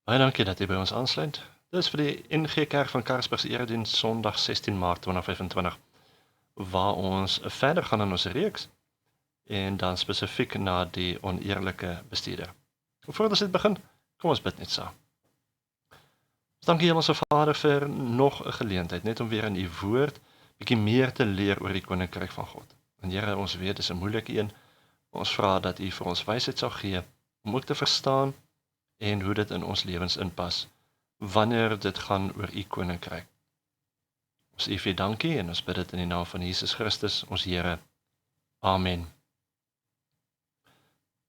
Baie dankie dat jy by ons aansluit. Dit is vir die NG Kerk van Karasburg se erediens Sondag 16 Maart 2025, waar ons verder gaan in ons reeks, en dan spesifiek na die oneerlike bestuurder. Voordat ons dit begin, kom ons bid net saam. Dankie Hemelse Vader vir nog 'n geleentheid, net om weer in u woord bietjie meer te leer oor die Koninkryk van God. En Here, ons weet, dit is 'n moeilike een. Ons vra dat u vir ons wysheid sal gee, om ook te verstaan en hoe dit in ons lewens inpas, wanneer dit gaan oor u Koninkryk. Ons sê vir dankie en ons bid dit in die naam van Jesus Christus, ons Here. Amen.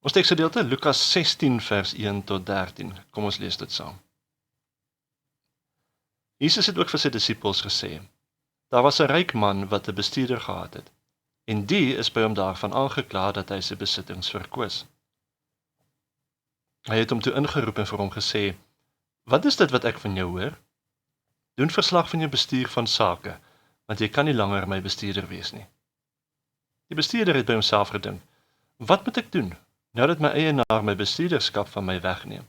Ons teksgedeelte Lukas 16 vers 1 tot 13. Kom ons lees dit saam. Jesus het ook vir sy disippels gesê, daar was 'n ryk man wat 'n bestuurder gehad het, en die is by hom daarvan aangekla dat hy sy besittings verkoos. Hy het hom toe ingeroep en vir hom gesê, wat is dit wat ek van jou hoor? Doen verslag van jou bestuur van sake, want jy kan nie langer my bestuurder wees nie. Die bestuurder het by homself gedink, wat moet ek doen, nou dat my eienaar my bestuurderskap van my wegneem?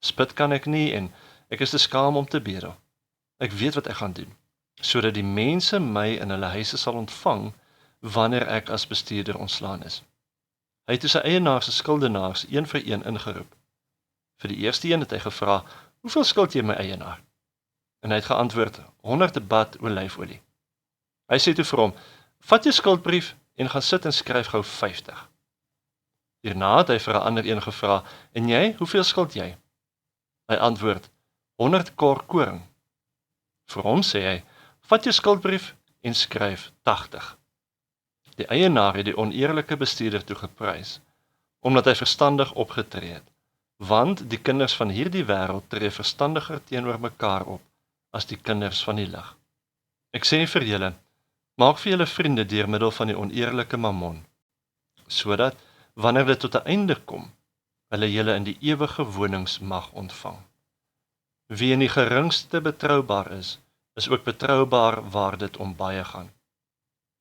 Spit kan ek nie en ek is te skaam om te bedel. Ek weet wat ek gaan doen, sodat die mense my in hulle huise sal ontvang, wanneer ek as bestuurder ontslaan is. Hy het toe sy eienaar se skuldenaars een vir een ingeroep. Vir die eerste een het hy gevra, hoeveel skuld jy my eienaar? En hy het geantwoord, 100 bad olyfolie. Hy sê toe vir hom, vat jou skuldbrief en gaan sit en skryf gou 50. Hierna het hy vir 'n ander een gevra, en jy, hoeveel skuld jy? Hy antwoord, 100 kor koring. Vir hom sê hy, vat jou skuldbrief en skryf 80. Die eienaar het die oneerlike bestuurder toe geprys, omdat hy verstandig opgetree het, want die kinders van hierdie wêreld tree verstandiger teenoor mekaar op, as die kinders van die lig. Ek sê vir julle, maak vir julle vriende deur middel van die oneerlike mammon, sodat, wanneer dit tot 'n einde kom, hulle julle in die ewige wonings mag ontvang. Wie in die geringste betroubaar is ook betroubaar waar dit om baie gaan.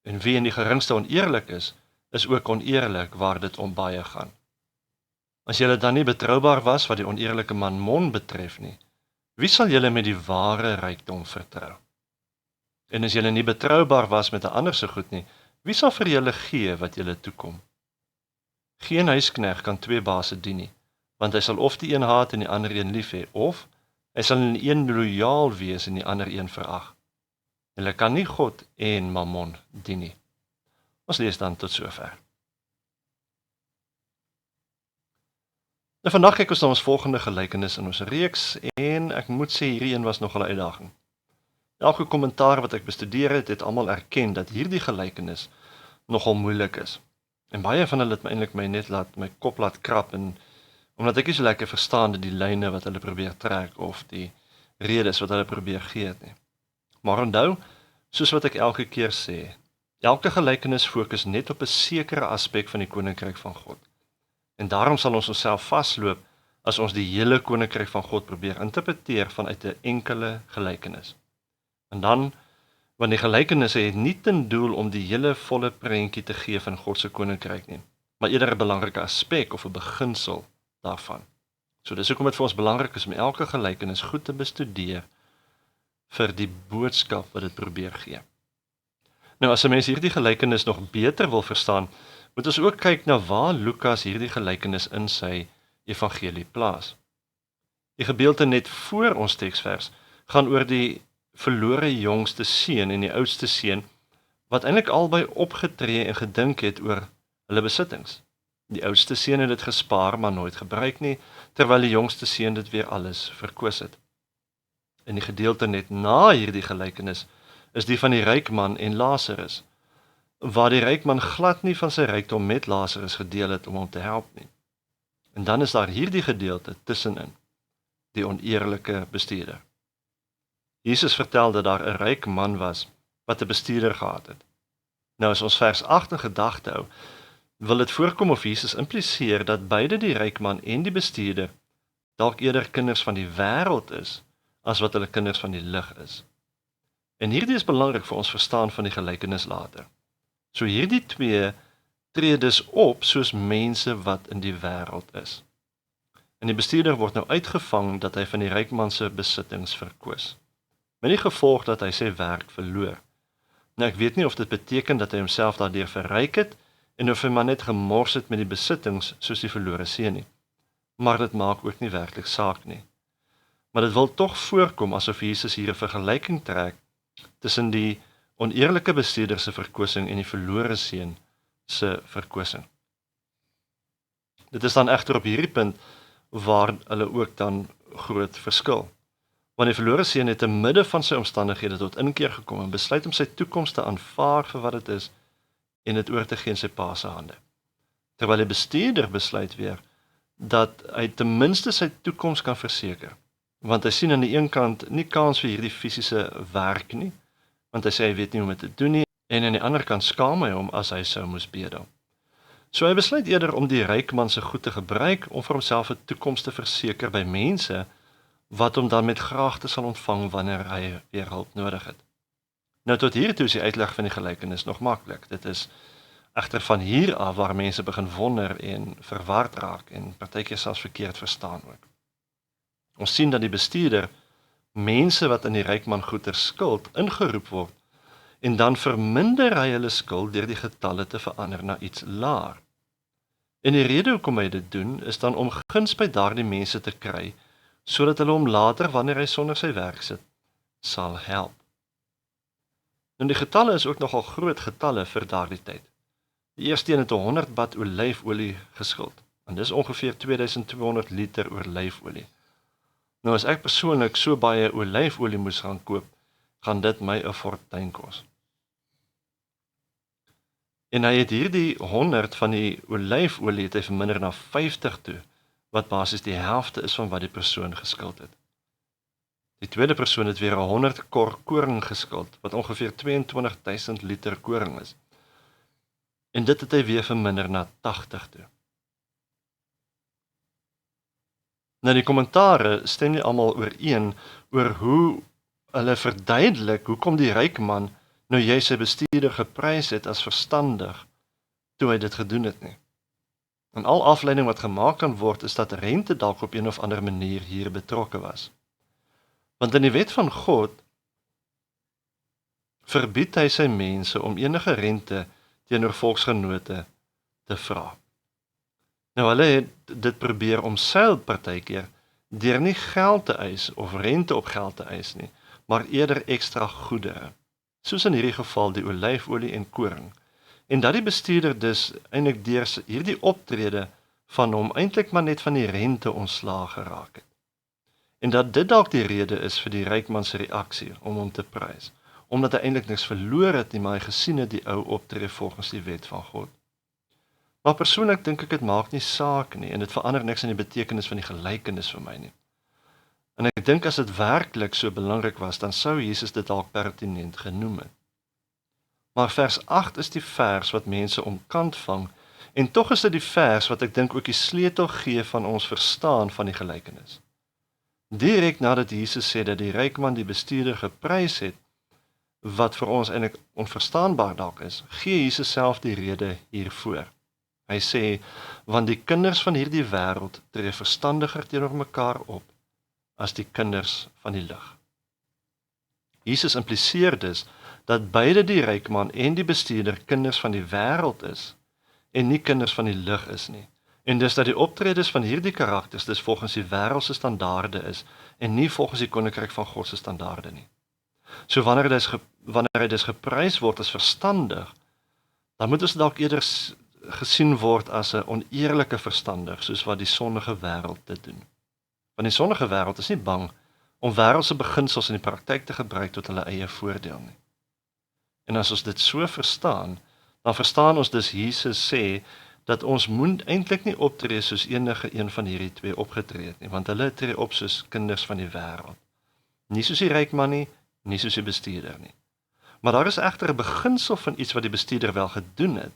En wie in die geringste oneerlik is ook oneerlik waar dit om baie gaan. As julle dan nie betroubaar was wat die oneerlike mammon betref nie, wie sal julle met die ware rykdom vertrou? En as julle nie betroubaar was met 'n ander se goed nie, wie sal vir julle gee wat julle toekom? Geen huisknegt kan 2 baase dien nie, want hy sal of die een haat en die ander een lief hê, of hy sal in die een lojaal wees en die ander een verag. Hulle kan nie God en mammon dien nie. Ons lees dan tot sover. Nou vandag kyk ons na ons volgende gelykenis in ons reeks, en ek moet sê hierdie een was nogal 'n uitdaging. Elke kommentaar wat ek bestudeer het almal erken dat hierdie gelykenis nogal moeilik is. En baie van hulle het my eintlik my kop laat krap, en omdat ek nie so lekker verstaan die lyne wat hulle probeer trek, of die redes wat hulle probeer gee het nie. Maar onthou, soos wat ek elke keer sê, elke gelykenis fokus net op 'n sekere aspek van die Koninkryk van God. En daarom sal ons onsself vasloop as ons die hele Koninkryk van God probeer interpreteer vanuit 'n enkele gelykenis. En dan, want die gelykenisse het nie ten doel om die hele volle prentjie te gee van God se Koninkryk nie, maar eerder 'n belangrike aspek of 'n beginsel daarvan. So dis hoekom dit vir ons belangrik is om elke gelykenis goed te bestudeer vir die boodskap wat dit probeer gee. Nou as 'n mens hierdie gelykenis nog beter wil verstaan, moet ons ook kyk na waar Lukas hierdie gelykenis in sy evangelie plaas. Die gedeelte net voor ons teksvers gaan oor die verlore jongste seun en die oudste seun, wat eintlik albei opgetree en gedink het oor hulle besittings. Die oudste seun het dit gespaar, maar nooit gebruik nie, terwyl die jongste seun dit weer alles verkoos het. In die gedeelte net na hierdie gelykenis is die van die ryk man en Lazarus, waar die ryk man glad nie van sy rykdom met Lazarus gedeel het om hom te help nie. En dan is daar hierdie gedeelte tussenin, die oneerlike bestuurder. Jesus vertel dat daar 'n ryk man was, wat 'n bestuurder gehad het. Nou as ons vers 8 in gedagte hou, wil dit voorkom of Jesus impliseer dat beide die ryk man en die bestuurder dalk eerder kinders van die wêreld is, as wat hulle kinders van die lig is. En hierdie is belangrik vir ons verstaan van die gelykenis later. So hierdie twee tree dus op soos mense wat in die wêreld is. En die bestuurder word nou uitgevang dat hy van die ryk man se besittings verkoos. Met die gevolg dat hy sy werk verloor. Nou ek weet nie of dit beteken dat hy homself daardeur verryk het en of hy maar net gemors het met die besittings soos die verlore seun nie. Maar dit maak ook nie werklik saak nie. Maar dit wil tog voorkom asof Jesus hier 'n vergelyking trek tussen die oneerlike bestuurder se verkosing en die verlore seun se verkosing. Dit is dan egter op hierdie punt waar hulle ook dan groot verskil. Want die verlore seun het te midde van sy omstandighede tot inkeer gekom en besluit om sy toekoms te aanvaar vir wat dit is en dit oor te gee in sy pa se hande. Terwyl die bestuurder besluit weer dat hy ten minste sy toekoms kan verseker. Want hy sien aan die een kant nie kans vir hierdie fisiese werk nie, want hy sê hy weet nie hoe om dit te doen nie, en aan die ander kant skaam hy hom as hy sou moes bedel. So hy besluit eerder om die ryk man se goed te gebruik om vir homself 'n toekoms te verseker by mense wat hom dan met graagte sal ontvang wanneer hy weer hulp nodig het. Nou tot hier toe is die uitleg van die gelykenis nog maklik. Dit is egter van hier af waar mense begin wonder en verward raak en partykeer selfs verkeerd verstaan ook. Ons sien dat die bestuurder mense wat in die ryk man goeder skuld ingeroep word en dan verminder hy hulle skuld deur die getalle te verander na iets laer. En die rede hoekom hy dit doen is dan om guns by daardie mense te kry sodat hulle hom later wanneer hy sonder sy werk sit sal help. Nou die getalle is ook nogal groot getalle vir daardie tyd. Die eerste een het 100 bad olyfolie geskuld en dis ongeveer 2200 liter olyfolie. Nou as ek persoonlik so baie olyfolie moes gaan koop, gaan dit my 'n fortuin kos. En hy het hierdie 100 van die olyfolie het hy verminder na 50 toe, wat basies die helfte is van wat die persoon geskuld het. Die tweede persoon het weer 100 kor koring geskuld, wat ongeveer 22.000 liter koring is. En dit het hy weer verminder na 80 toe. Nou die kommentare stem nie almal ooreen oor hoe hulle verduidelik hoekom die ryk man nou jy sy bestuurder geprys het as verstandig toe hy dit gedoen het nie. En al afleiding wat gemaak kan word is dat rente dalk op een of ander manier hier betrokke was. Want in die wet van God verbied hy sy mense om enige rente teenoor volksgenote te vra. Nou hulle het dit probeer omseil partykeer deur nie geld te eis of rente op geld te eis nie, maar eerder ekstra goedere. Soos in hierdie geval die olyfolie en koring. En dat die bestuurder dus eintlik deur hierdie optrede van hom eintlik maar net van die rente ontslae geraak het. En dat dit dalk die rede is vir die ryk man se reaksie om hom te prys, omdat hy eintlik niks verloor het nie, maar hy gesien het die ou optree volgens die wet van God. Maar persoonlik dink ek dit maak nie saak nie en dit verander niks in die betekenis van die gelykenis vir my nie. En ek dink as dit werklik so belangrik was, dan sou Jesus dit dalk pertinent genoem het. Maar vers 8 is die vers wat mense omkant vang, en tog is dit die vers wat ek dink ook die sleutel gee van ons verstaan van die gelykenis. Direk nadat Jesus sê dat die ryk man die bestuurder geprys het, wat vir ons eintlik onverstaanbaar dalk is, gee Jesus self die rede hiervoor. Hy sê, want die kinders van hierdie wêreld tree verstandiger teenoor mekaar op as die kinders van die lig. Jesus impliseer dus dat beide die ryk man en die bestuurder kinders van die wêreld is en nie kinders van die lig is nie. En dus dat die optredes van hierdie karakters dus volgens die wêreldse standaarde is en nie volgens die koninkryk van God se standaarde nie. So wanneer hy dus geprys word as verstandig, dan moet ons dalk eerder gesien word as 'n oneerlike verstandig, soos wat die sondige wêreld dit doen. Want die sondige wêreld is nie bang om wêreldse beginsels in die praktyk te gebruik tot hulle eie voordeel nie. En as ons dit so verstaan, dan verstaan ons dus Jesus sê dat ons moet eintlik nie optree soos enige een van hierdie twee opgetree het nie, want hulle tree op soos kinders van die wêreld. Nie soos die ryk man nie, nie soos die bestuurder nie. Maar daar is egter 'n beginsel van iets wat die bestuurder wel gedoen het,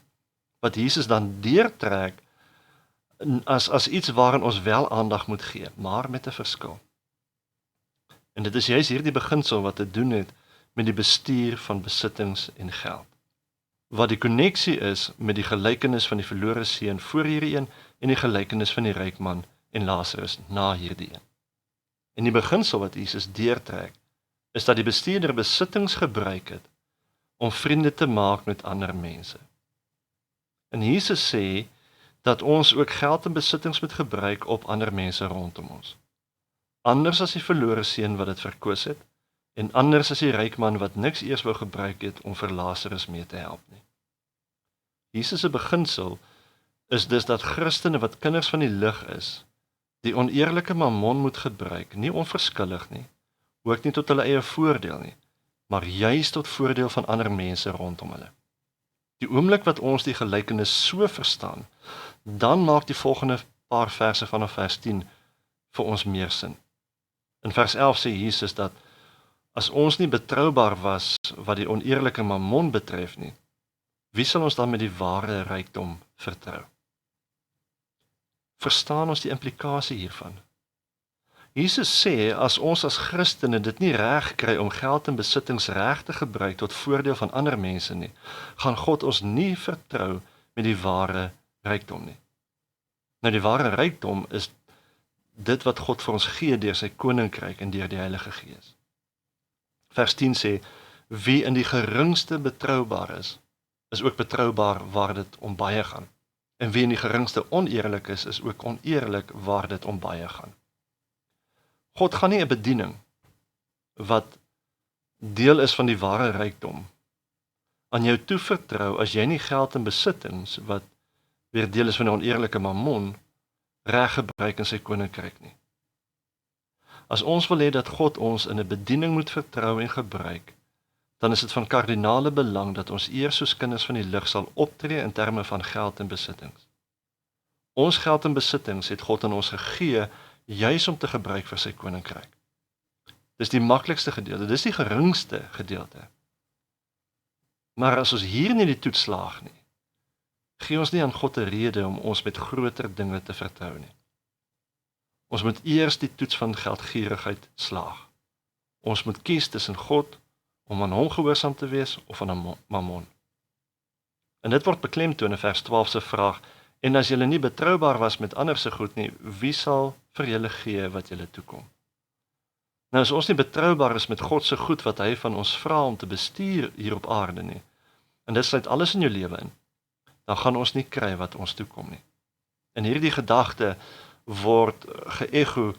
wat Jesus dan deurtrek as iets waarin ons wel aandag moet gee, maar met 'n verskil. En dit is juist hierdie beginsel wat te doen het met die bestuur van besittings en geld. Wat die koneksie is met die gelykenis van die verlore seun voor hierdie een en die gelykenis van die ryk man en Lazarus na hierdie een. En die beginsel wat Jesus deurtrek, is dat die bestuurder besittings gebruik het om vriende te maak met ander mense. En Jesus sê dat ons ook geld en besittings moet gebruik op ander mense rondom ons. Anders as die verlore seun wat dit verkoos het, en anders as die ryk man wat niks eers wou gebruik het om vir Lazarus mee te help nie. Jesus se beginsel is dus dat Christene wat kinders van die lig is, die oneerlike mammon moet gebruik, nie onverskillig nie, ook nie tot hulle eie voordeel nie, maar juis tot voordeel van ander mense rondom hulle. Die oomblik wat ons die gelykenis so verstaan, dan maak die volgende paar verse vanaf vers 10 vir ons meer sin. In vers 11 sê Jesus dat as ons nie betroubaar was wat die oneerlike mammon betref nie, wie sal ons dan met die ware rykdom vertrou? Verstaan ons die implikasie hiervan? Jesus sê, as ons as Christene dit nie reg kry om geld en besittings reg te gebruik tot voordeel van ander mense nie, gaan God ons nie vertrou met die ware rykdom nie. Nou die ware rykdom is dit wat God vir ons gee deur sy koninkryk en deur die Heilige Gees. Vers 10 sê, wie in die geringste betroubaar is ook betroubaar waar dit om baie gaan. En wie in die geringste oneerlik is ook oneerlik waar dit om baie gaan. God gaan nie 'n bediening wat deel is van die ware rykdom aan jou toevertrou as jy nie geld en besittings wat weer deel is van die oneerlike mammon reg gebruik in sy koninkryk nie. As ons wil hê dat God ons in 'n bediening moet vertrou en gebruik, dan is dit van kardinale belang dat ons eers soos kinders van die lig sal optree in terme van geld en besittings. Ons geld en besittings het God aan ons gegee juis om te gebruik vir sy koninkryk. Dis die maklikste gedeelte, dis die geringste gedeelte. Maar as ons hier nie die toets slaag nie, gee ons nie aan God 'n rede om ons met groter dinge te vertrou nie. Ons moet eers die toets van geldgierigheid slaag. Ons moet kies tussen God om aan hom gehoorsaam te wees of aan mammon. En dit word beklemtoon in vers 12 se vraag, en as julle nie betroubaar was met ander se goed nie, wie sal vir julle gee wat julle toekom? Nou as ons nie betroubaar is met God se goed wat hy van ons vra om te bestuur hier op aarde nie, en dit sluit alles in jou lewe in, dan gaan ons nie kry wat ons toekom nie. En hierdie gedagte word geëcho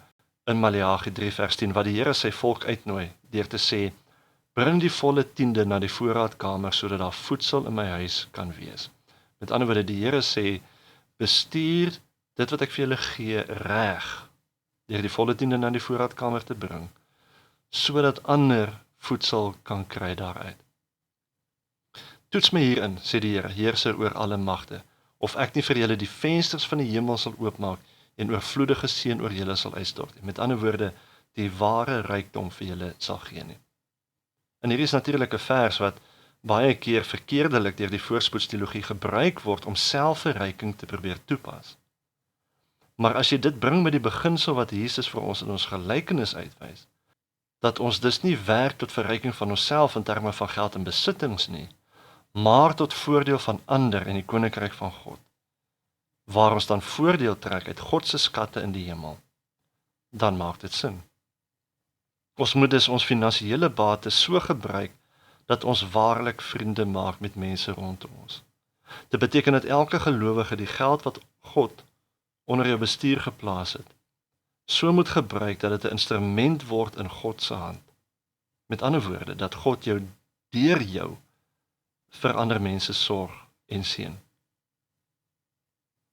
in Maleagi 3 vers 10, waar die Here sy volk uitnooi deur te sê, bring die volle 10de na die voorraadkamer sodat daar voedsel in my huis kan wees. Met ander woorde, die Here sê, bestuur dit wat ek vir julle gee reg, deur die volle 10de na die voorraadkamer te bring, sodat ander voedsel kan kry daaruit. Toets my hierin, sê die Here, heerser oor alle magte, of ek nie vir julle die vensters van die hemel sal oopmaak en oorvloedige seën oor julle sal uitstort. Met ander woorde, die ware rykdom vir julle sal gee nie. En hier is natuurlik 'n vers wat baie keer verkeerdelik deur die voorspoedsteologie gebruik word om selfverryking te probeer toepas. Maar as jy dit bring met die beginsel wat Jesus vir ons in ons gelykenis uitwys, dat ons dus nie werk tot verryking van onsself in terme van geld en besittings nie, maar tot voordeel van ander in die koninkryk van God, waar ons dan voordeel trek uit God se skatte in die hemel, dan maak dit sin. Ons moet dus ons finansiële bates so gebruik, dat ons waarlik vriende maak met mense rondom ons. Dit beteken dat elke gelowige die geld wat God onder jou bestuur geplaas het, so moet gebruik dat dit 'n instrument word in God se hand. Met ander woorde, dat God jou deur jou vir ander mense sorg en seën.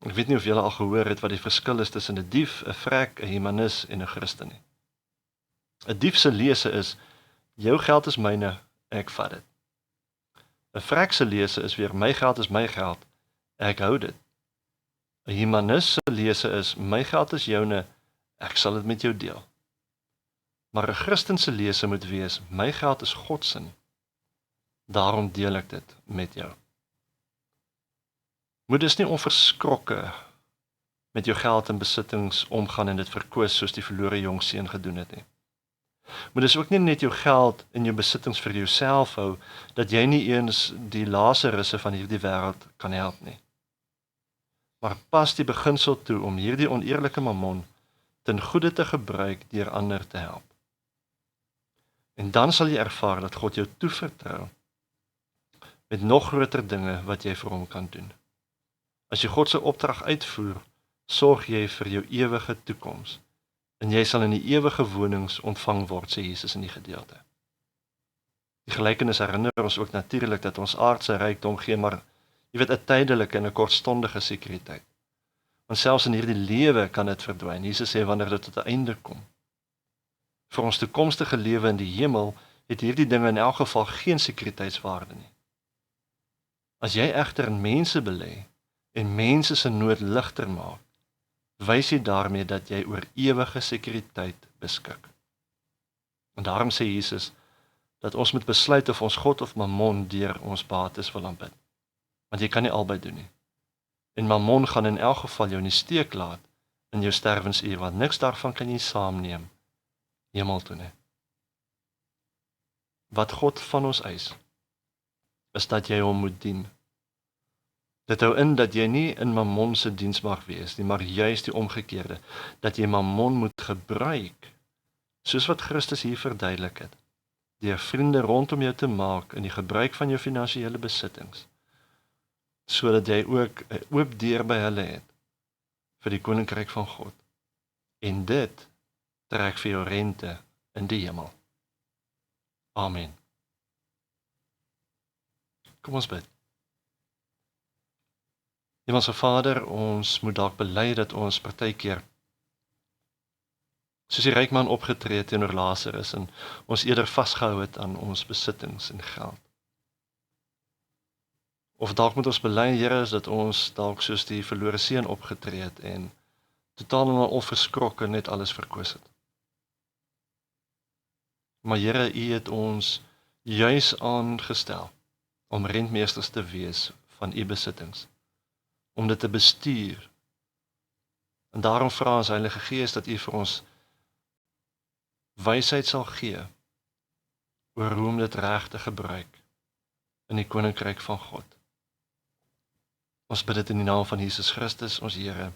Ek weet nie of julle al gehoor het wat die verskil is tussen 'n dief, 'n vrek, 'n humanis en 'n Christen nie. 'n Dief se lese is, jou geld is myne, ek vat dit. 'n Vrek se lese is weer, my geld is my geld, ek hou dit. 'n Humanis se lese is, my geld is joune, ek sal dit met jou deel. Maar 'n Christen se lese moet wees, my geld is God se, daarom deel ek dit met jou. Moet dus nie onverskrokke met jou geld en besittings omgaan en dit verkoos soos die verlore jong seun gedoen het nie. Moet dus ook nie net jou geld en jou besittings vir jouself hou, dat jy nie eens die Lasarusse van hierdie wêreld kan help nie. maar pas die beginsel toe om hierdie oneerlike mammon ten goeie te gebruik deur ander te help. En dan sal jy ervaar dat God jou toevertrou met nog groter dinge wat jy vir hom kan doen. As jy God se opdrag uitvoer, sorg jy vir jou ewige toekoms, en jy sal in die ewige wonings ontvang word, sê Jesus in die gedeelte. Die gelykenis herinner ons ook natuurlik dat ons aardse rykdom gee, maar jy weet 'n tydelike en 'n kortstondige sekuriteit. Want selfs in hierdie lewe kan dit verdwyn. Jesus sê wanneer dit tot 'n einde kom. Vir ons toekomstige lewe in die hemel het hierdie dinge in elk geval geen sekuriteitswaarde nie. As jy egter in mense belê en mense se nood ligter maak, wys jy daarmee dat jy oor ewige sekuriteit beskik. En daarom sê Jesus dat ons moet besluit of ons God of Mammon deur ons bates wil aanbid. Want jy kan nie albei doen nie. En Mammon gaan in elk geval jou in die steek laat in jou sterwensuur, want niks daarvan kan jy saamneem hemel toe nie. Wat God van ons eis, is dat jy hom moet dien. Dit hou in dat jy nie in Mammon se diens mag wees nie, maar juist die omgekeerde, dat jy Mammon moet gebruik, soos wat Christus hier verduidelik het, deur vriende rondom jou te maak in die gebruik van jou finansiële besittings, sodat jy ook 'n oop deur by hulle het vir die koninkryk van God. En dit trek vir jou rente in die hemel. Amen. Kom ons bid. Hemelse Vader, ons moet dalk bely dat ons partykeer soos die ryk man opgetree het teenoor Lazarus en ons eerder vasgehou het aan ons besittings en geld. Of dalk moet ons bely, Here, is dat ons dalk soos die verlore seun opgetree het en totaal en al onverskrokke net alles verkoos het. Maar Here, U het ons juis aangestel om rentmeesters te wees van U besittings, om dit te bestuur. En daarom vra ons Heilige Gees dat U vir ons wysheid sal gee oor hoe om dit reg te gebruik in die koninkryk van God. Ons bid dit in die naam van Jesus Christus, ons Here.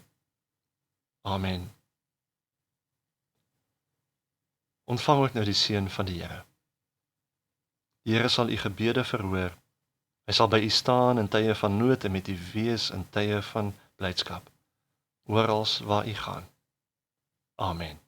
Amen. Ontvang ook nou die seën van die Here. Die Here sal u gebede verhoor. Hy sal by u staan in tye van nood en met u wees in tye van blydskap, orals waar u gaan. Amen.